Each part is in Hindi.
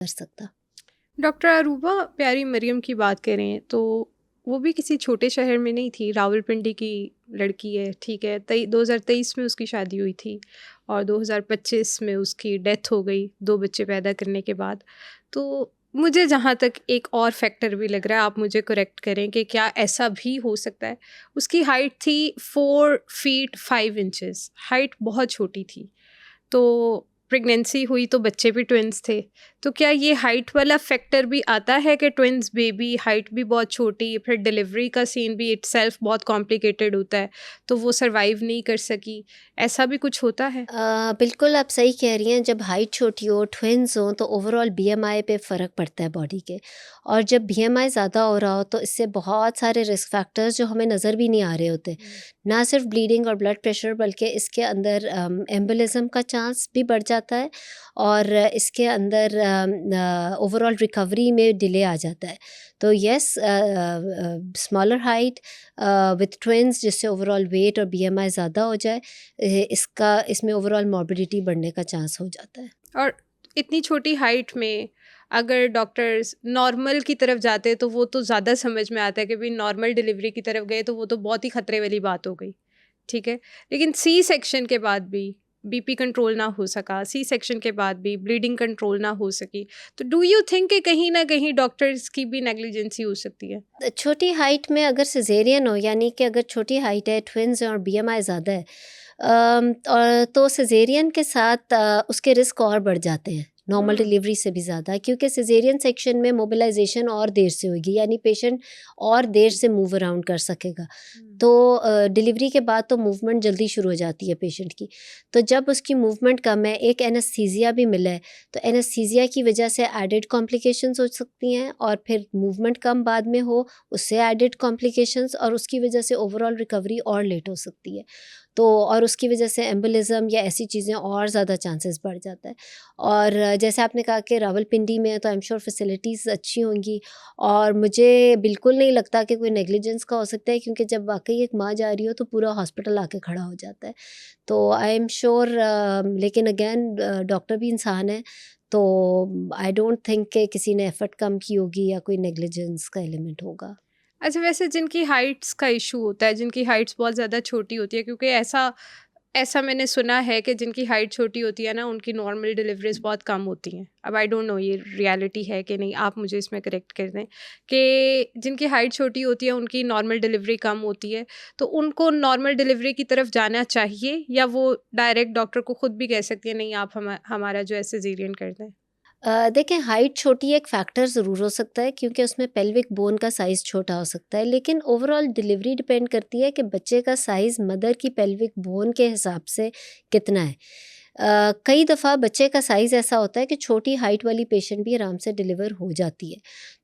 कर सकता। डॉक्टर अरूबा, प्यारी मरियम की बात करें तो वो भी किसी छोटे शहर में नहीं थी, रावलपिंडी की लड़की है, ठीक है। 2023 में उसकी शादी हुई थी और 2025 में उसकी डेथ हो गई 2 बच्चे पैदा करने के बाद। तो मुझे जहाँ तक एक और फैक्टर भी लग रहा है, आप मुझे करेक्ट करें कि क्या ऐसा भी हो सकता है। उसकी हाइट थी 4 फीट 5 इंचेस, हाइट बहुत छोटी थी। तो प्रेगनेंसी हुई तो बच्चे भी ट्विन्स थे। तो क्या ये हाइट वाला फैक्टर भी आता है कि ट्विन्स बेबी, हाइट भी बहुत छोटी, फिर डिलीवरी का सीन भी इटसेल्फ बहुत कॉम्प्लिकेटेड होता है, तो वो सर्वाइव नहीं कर सकी, ऐसा भी कुछ होता है? बिल्कुल आप सही कह रही हैं। जब हाइट छोटी हो, ट्विन्स हों, तो ओवरऑल बीएमआई पे फ़र्क पड़ता है बॉडी के। और जब बीएमआई ज़्यादा हो रहा हो तो इससे बहुत सारे रिस्क फैक्टर्स जो हमें नज़र भी नहीं आ रहे होते, ना सिर्फ ब्लीडिंग और ब्लड प्रेशर बल्कि इसके अंदर एम्बोलिज्म का चांस भी बढ़ जाता है और इसके अंदर ओवरऑल रिकवरी में डिले आ जाता है। तो yes, smaller height with twins जिससे ओवरऑल वेट और बीएमआई ज़्यादा हो जाए, इसमें ओवरऑल मॉर्बिडिटी बढ़ने का चांस हो जाता है। और इतनी छोटी हाइट में अगर डॉक्टर्स नॉर्मल की तरफ जाते तो वो तो ज़्यादा समझ में आता है कि भाई नॉर्मल डिलीवरी की तरफ गए तो वो तो बहुत ही खतरे वाली बात हो गई, ठीक है। लेकिन सी सेक्शन के बाद भी बीपी कंट्रोल ना हो सका, सी सेक्शन के बाद भी ब्लीडिंग कंट्रोल ना हो सकी, तो डू यू थिंक कि कहीं ना कहीं डॉक्टर्स की भी नेग्लिजेंसी हो सकती है? छोटी हाइट में अगर सिजेरियन हो, यानी कि अगर छोटी हाइट है, ट्विन्स हैं और बीएमआई ज़्यादा है, और तो सिजेरियन के साथ उसके रिस्क और बढ़ जाते हैं नॉर्मल डिलीवरी से भी ज़्यादा, क्योंकि सिजेरियन सेक्शन में मोबिलाइजेशन और देर से होगी, यानी पेशेंट और देर से मूव अराउंड कर सकेगा। तो डिलीवरी के बाद तो मूवमेंट जल्दी शुरू हो जाती है पेशेंट की। तो जब उसकी मूवमेंट कम है, एक एनेस्थीसिया भी मिला है, तो एनेस्थीसिया की वजह से एडेड कॉम्प्लिकेशंस हो सकती हैं, और फिर मूवमेंट कम बाद में हो, उससे एडेड कॉम्प्लिकेशंस, और उसकी वजह से ओवरऑल रिकवरी और लेट हो सकती है। तो और उसकी वजह से एम्बोलिज्म या ऐसी चीज़ें और ज़्यादा चांसेस बढ़ जाता है। और जैसे आपने कहा कि रावलपिंडी में है, तो आई एम श्योर फैसिलिटीज़ अच्छी होंगी, और मुझे बिल्कुल नहीं लगता कि कोई नेग्लिजेंस का हो सकता है, क्योंकि जब वाक़ई एक माँ जा रही हो तो पूरा हॉस्पिटल आके खड़ा हो जाता है। तो आई एम श्योर, लेकिन अगेन डॉक्टर भी इंसान है, तो आई डोंट थिंक कि किसी ने एफर्ट कम की होगी या कोई नेग्लिजेंस का एलिमेंट होगा। अच्छा, वैसे जिनकी हाइट्स का इशू होता है, जिनकी हाइट्स बहुत ज़्यादा छोटी होती है, क्योंकि ऐसा ऐसा मैंने सुना है कि जिनकी हाइट छोटी होती है ना, उनकी नॉर्मल डिलीवरीज बहुत कम होती हैं। अब आई डोंट नो ये रियलिटी है कि नहीं, आप मुझे इसमें करेक्ट कर दें कि जिनकी हाइट छोटी होती है उनकी नॉर्मल डिलीवरी कम होती है, तो उनको नॉर्मल डिलीवरी की तरफ जाना चाहिए, या वो डायरेक्ट डॉक्टर को खुद भी कह सकती है नहीं आप हमारा जो है सिजेरियन कर दें? देखें, हाइट छोटी एक फैक्टर ज़रूर हो सकता है, क्योंकि उसमें पेल्विक बोन का साइज़ छोटा हो सकता है, लेकिन ओवरऑल डिलीवरी डिपेंड करती है कि बच्चे का साइज़ मदर की पेल्विक बोन के हिसाब से कितना है। कई दफ़ा बच्चे का साइज़ ऐसा होता है कि छोटी हाइट वाली पेशेंट भी आराम से डिलीवर हो जाती है।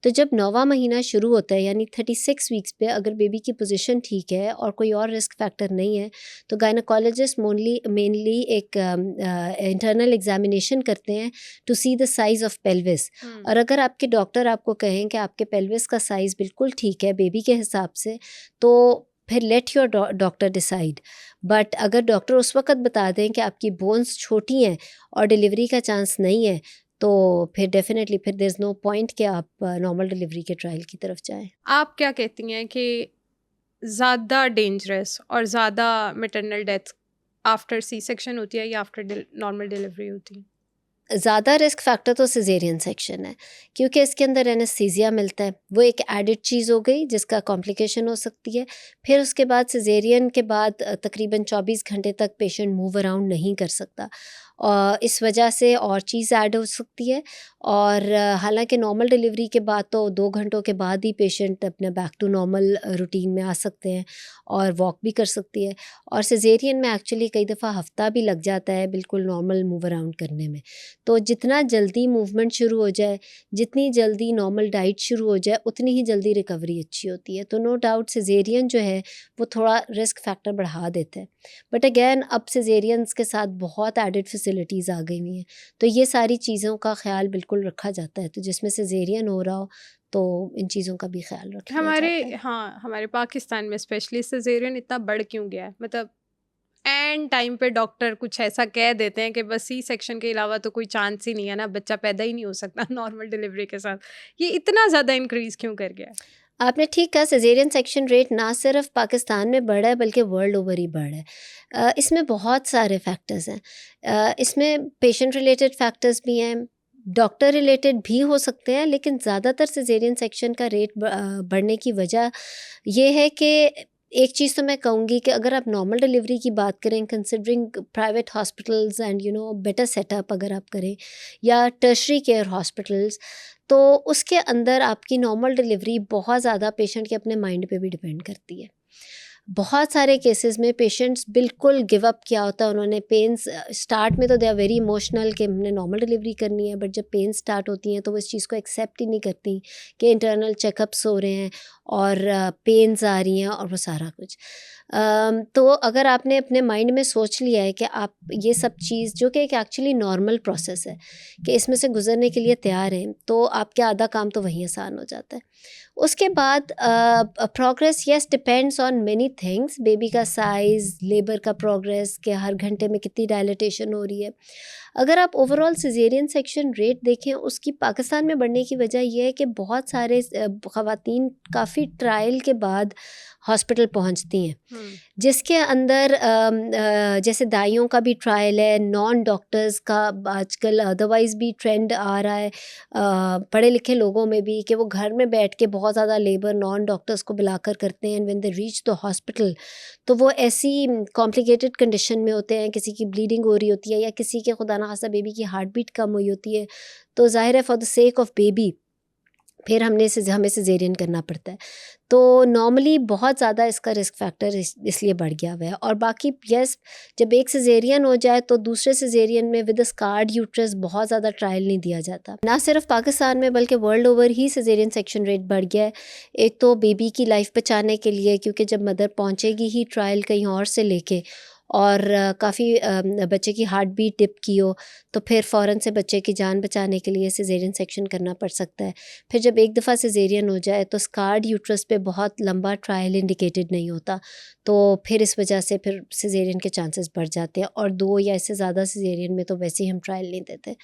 तो जब 9वां महीना शुरू होता है, यानी 36 वीक्स पे अगर बेबी की पोजीशन ठीक है और कोई और रिस्क फैक्टर नहीं है, तो गायनोकोलॉजिस्ट मेनली एक इंटरनल एग्जामिनेशन करते हैं to see the size of pelvis. और अगर आपके डॉक्टर आपको कहें कि आपके पेल्विस का साइज़ बिल्कुल ठीक है बेबी के हिसाब से, तो फिर let your doctor decide. But अगर डॉक्टर उस वक़्त बता दें कि आपकी बोन्स छोटी हैं और डिलीवरी का चांस नहीं है, तो फिर डेफ़िनेटली फिर देयर इज़ नो पॉइंट कि आप नॉर्मल डिलीवरी के ट्रायल की तरफ जाएँ। आप क्या कहती हैं कि ज़्यादा डेंजरस और ज़्यादा maternal death after C section होती है या आफ्टर नॉर्मल डिलीवरी होती है? ज़्यादा रिस्क फैक्टर तो सिजेरियन सेक्शन है, क्योंकि इसके अंदर एनेस्थीसिया मिलता है, वो एक एडिड चीज़ हो गई जिसका कॉम्प्लिकेशन हो सकती है। फिर उसके बाद सिजेरियन के बाद तकरीबन 24 घंटे तक पेशेंट मूव अराउंड नहीं कर सकता, और इस वजह से और चीज़ ऐड हो सकती है। और हालांकि नॉर्मल डिलीवरी के बाद तो 2 घंटों के बाद ही पेशेंट अपने बैक टू नॉर्मल रूटीन में आ सकते हैं और वॉक भी कर सकती है। और सिजेरियन में एक्चुअली कई दफ़ा हफ्ता भी लग जाता है बिल्कुल नॉर्मल मूव अराउंड करने में। तो जितना जल्दी मूवमेंट शुरू हो जाए, जितनी जल्दी नॉर्मल डाइट शुरू हो जाए, उतनी ही जल्दी रिकवरी अच्छी होती है। तो नो डाउट सिजेरियन जो है वो थोड़ा रिस्क फैक्टर बढ़ा देता है। बट अगेन अब सिजेरियंस के साथ बहुत एडेड फैसिलिटीज़ आ गई हुई हैं, तो ये सारी चीज़ों का ख़्याल बिल्कुल रखा जाता है। तो जिसमें सिजेरियन हो रहा हो तो इन चीज़ों का भी ख़्याल रख लिया हमारे जाता है। हाँ, हमारे पाकिस्तान में स्पेशली सिजेरियन इतना बढ़ क्यों गया है? मतलब एंड टाइम पे डॉक्टर कुछ ऐसा कह देते हैं कि बस सी सेक्शन के अलावा तो कोई चांस ही नहीं है ना, बच्चा पैदा ही नहीं हो सकता नॉर्मल डिलीवरी के साथ। ये इतना ज़्यादा इंक्रीज़ क्यों कर गया है? आपने ठीक कहा, सिजेरियन सेक्शन रेट ना सिर्फ पाकिस्तान में बढ़ा है बल्कि वर्ल्ड ओवर ही बढ़ा है। इसमें बहुत सारे फैक्टर्स हैं। इसमें पेशेंट रिलेटेड फैक्टर्स भी हैं, डॉक्टर रिलेटेड भी हो सकते हैं, लेकिन ज़्यादातर सिजेरियन सेक्शन का रेट बढ़ने की वजह ये है कि एक चीज़ तो मैं कहूँगी कि अगर आप नॉर्मल डिलीवरी की बात करें, considering private hospitals and better setup अगर आप करें, या टर्शरी केयर हॉस्पिटल्स, तो उसके अंदर आपकी नॉर्मल डिलीवरी बहुत ज़्यादा पेशेंट के अपने माइंड पे भी डिपेंड करती है। बहुत सारे केसेस में पेशेंट्स बिल्कुल गिव अप किया होता है उन्होंने। पेन्स स्टार्ट में तो दे आर वेरी इमोशनल कि हमने नॉर्मल डिलीवरी करनी है, बट जब पेन स्टार्ट होती हैं तो वो इस चीज़ को एक्सेप्ट ही नहीं करती कि इंटरनल चेकअप्स हो रहे हैं और पेन्स आ रही हैं और वो सारा कुछ। तो अगर आपने अपने माइंड में सोच लिया है कि आप ये सब चीज़, जो कि एक एक्चुअली नॉर्मल प्रोसेस है, कि इसमें से गुजरने के लिए तैयार हैं, तो आपके आधा काम तो वहीं आसान हो जाता है। उसके बाद progress yes depends on many things, baby का साइज़, लेबर का प्रोग्रेस, कि हर घंटे में कितनी डायलिटेशन हो रही है। अगर आप ओवरऑल सिजेरियन सेक्शन रेट देखें, उसकी पाकिस्तान में बढ़ने की वजह यह है कि बहुत सारे ख़वातीन काफ़ी ट्रायल के बाद हॉस्पिटल पहुंचती हैं, जिसके अंदर जैसे दाइयों का भी ट्रायल है, नॉन डॉक्टर्स का आजकल अदरवाइज़ भी ट्रेंड आ रहा है, पढ़े लिखे लोगों में भी, कि वो घर में बैठ के बहुत ज़्यादा लेबर नॉन डॉक्टर्स को बुलाकर करते हैं। And when they reach the hospital, तो वो ऐसी कॉम्प्लिकेटेड कंडीशन में होते हैं, किसी की ब्लीडिंग हो रही होती है, या किसी के खुदा ना खास्ता बेबी की हार्ट बीट कम हुई होती है, तो ज़ाहिर है for the sake of baby फिर हमें सिजेरियन करना पड़ता है। तो नॉर्मली बहुत ज़्यादा इसका रिस्क फैक्टर इसलिए बढ़ गया हुआ है। और बाकी यस, जब एक सिजेरियन हो जाए तो दूसरे सिजेरियन में विद स्कार्ड यूट्रस बहुत ज़्यादा ट्रायल नहीं दिया जाता। ना सिर्फ पाकिस्तान में बल्कि वर्ल्ड ओवर ही सिजेरियन सेक्शन रेट बढ़ गया है। एक तो बेबी की लाइफ बचाने के लिए, क्योंकि जब मदर पहुँचेगी ही ट्रायल कहीं और से लेके, और काफ़ी बच्चे की हार्ट बीट डिप की हो, तो फिर फ़ौरन से बच्चे की जान बचाने के लिए सिजेरियन सेक्शन करना पड़ सकता है। फिर जब एक दफ़ा सिजेरियन हो जाए तो स्कार्ड यूट्रस पे बहुत लंबा ट्रायल इंडिकेटेड नहीं होता, तो फिर इस वजह से फिर सिजेरियन के चांसेस बढ़ जाते हैं। और 2 या इससे ज़्यादा सिजेरियन में तो वैसे ही हम ट्रायल नहीं देते।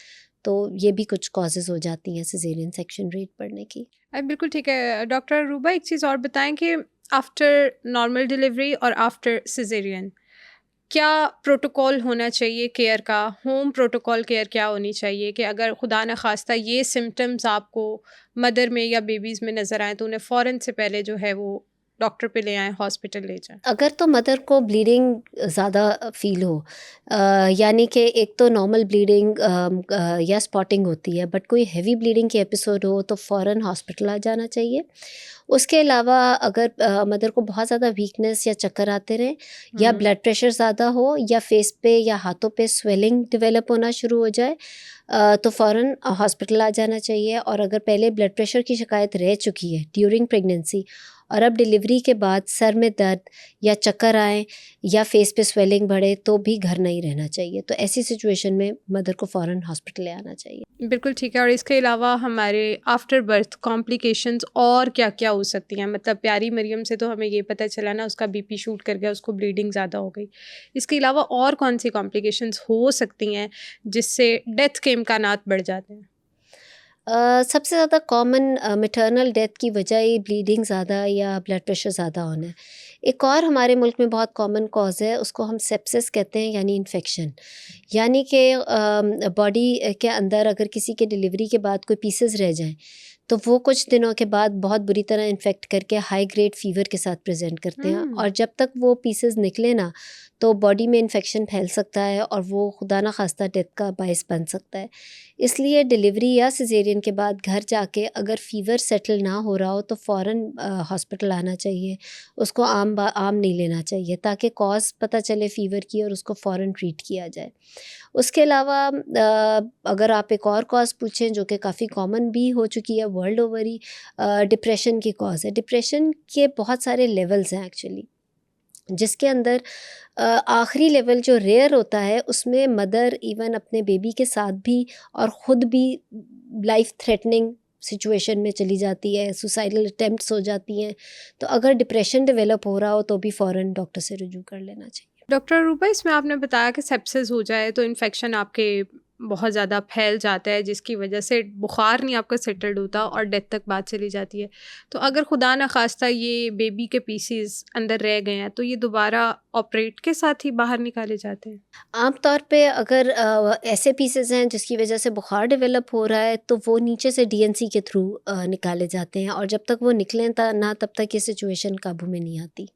तो ये भी कुछ कॉजेज़ हो जाती हैं सिजेरियन सेक्शन रेट बढ़ने की। बिल्कुल ठीक है। डॉक्टर रूबा, एक चीज़ और बताएं कि आफ्टर नॉर्मल डिलीवरी और आफ्टर सिजेरियन क्या प्रोटोकॉल होना चाहिए केयर का? होम प्रोटोकॉल केयर क्या होनी चाहिए कि अगर खुदा न खास्ता ये सिम्टम्स आपको मदर में या बेबीज़ में नज़र आएँ तो उन्हें फ़ौरन से पहले जो है वो डॉक्टर पे ले आएँ, हॉस्पिटल ले जाएँ? अगर तो मदर को ब्लीडिंग ज़्यादा फ़ील हो, यानी कि एक तो नॉर्मल ब्लीडिंग या स्पॉटिंग होती है, बट कोई हेवी ब्लीडिंग के एपिसोड हो तो फ़ौरन हॉस्पिटल आ जाना चाहिए। उसके अलावा अगर मदर को बहुत ज़्यादा वीकनेस या चक्कर आते रहें, या ब्लड प्रेशर ज़्यादा हो, या फेस पे या हाथों पे स्वेलिंग डेवलप होना शुरू हो जाए, तो फ़ौरन हॉस्पिटल आ जाना चाहिए। और अगर पहले ब्लड प्रेशर की शिकायत रह चुकी है ड्यूरिंग प्रेगनेंसी, और अब डिलीवरी के बाद सर में दर्द या चक्कर आए या फेस पे स्वेलिंग बढ़े, तो भी घर नहीं रहना चाहिए। तो ऐसी सिचुएशन में मदर को फ़ौरन हॉस्पिटल ले आना चाहिए। बिल्कुल ठीक है। और इसके अलावा हमारे आफ्टर बर्थ कॉम्प्लिकेशंस और क्या-क्या हो सकती हैं? मतलब प्यारी मरियम से तो हमें ये पता चला ना, उसका बीपी शूट कर गया, उसको ब्लीडिंग ज़्यादा हो गई। इसके अलावा और कौन-सी कॉम्प्लिकेशंस हो सकती हैं जिससे डेथ के इम्कानात बढ़ जाते हैं? सबसे ज़्यादा कॉमन मैटरनल डेथ की वजह ही ब्लीडिंग ज़्यादा या ब्लड प्रेशर ज़्यादा होना है। एक और हमारे मुल्क में बहुत कॉमन कॉज़ है, उसको हम सेप्सिस कहते हैं, यानी इन्फेक्शन। यानी कि बॉडी के अंदर अगर किसी के डिलीवरी के बाद कोई पीसेस रह जाएँ, तो वो कुछ दिनों के बाद बहुत बुरी तरह इन्फेक्ट करके हाई ग्रेड फ़ीवर के साथ प्रेज़ेंट करते हैं। और जब तक वो पीसेस निकले ना, तो बॉडी में इन्फेक्शन फैल सकता है और वो खुदा ना खास्ता डेथ का बायस बन सकता है। इसलिए डिलीवरी या सिजेरियन के बाद घर जाके अगर फ़ीवर सेटल ना हो रहा हो तो फ़ौरन हॉस्पिटल आना चाहिए। उसको आम नहीं लेना चाहिए, ताकि कॉज़ पता चले फ़ीवर की और उसको फ़ौरन ट्रीट किया जाए। उसके अलावा अगर आप एक और कॉज़ पूछें जो कि काफ़ी कॉमन भी हो चुकी है वर्ल्ड ओवर ही, डिप्रेशन की कॉज़ है। डिप्रेशन के बहुत सारे लेवल्स हैं एक्चुअली, जिसके अंदर आखिरी लेवल जो रेयर होता है उसमें मदर इवन अपने बेबी के साथ भी और ख़ुद भी लाइफ थ्रेटनिंग सिचुएशन में चली जाती है, सुसाइडल अटेम्प्ट्स हो जाती हैं। तो अगर डिप्रेशन डेवलप हो रहा हो तो भी फ़ौरन डॉक्टर से रुजू कर लेना चाहिए। डॉक्टर अरूबा, इसमें आपने बताया कि सेप्सिस हो जाए तो इन्फेक्शन आपके बहुत ज़्यादा फैल जाता है, जिसकी वजह से बुखार नहीं आपका सेटल्ड होता और डेथ तक बात चली जाती है। तो अगर खुदा न खास्ता ये बेबी के पीसीज अंदर रह गए हैं, तो ये दोबारा ऑपरेट के साथ ही बाहर निकाले जाते हैं? आम तौर पे अगर ऐसे पीसेस हैं जिसकी वजह से बुखार डेवलप हो रहा है तो वो नीचे से डीएनसी के थ्रू निकाले जाते हैं, और जब तक वो निकलें ना तब तक ये सिचुएशन काबू में नहीं आती।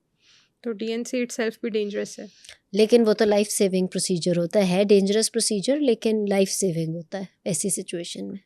तो डीएनसी इटसेल्फ भी डेंजरस है? लेकिन वो तो लाइफ सेविंग प्रोसीजर होता है डेंजरस प्रोसीजर, लेकिन लाइफ सेविंग होता है ऐसी सिचुएशन में।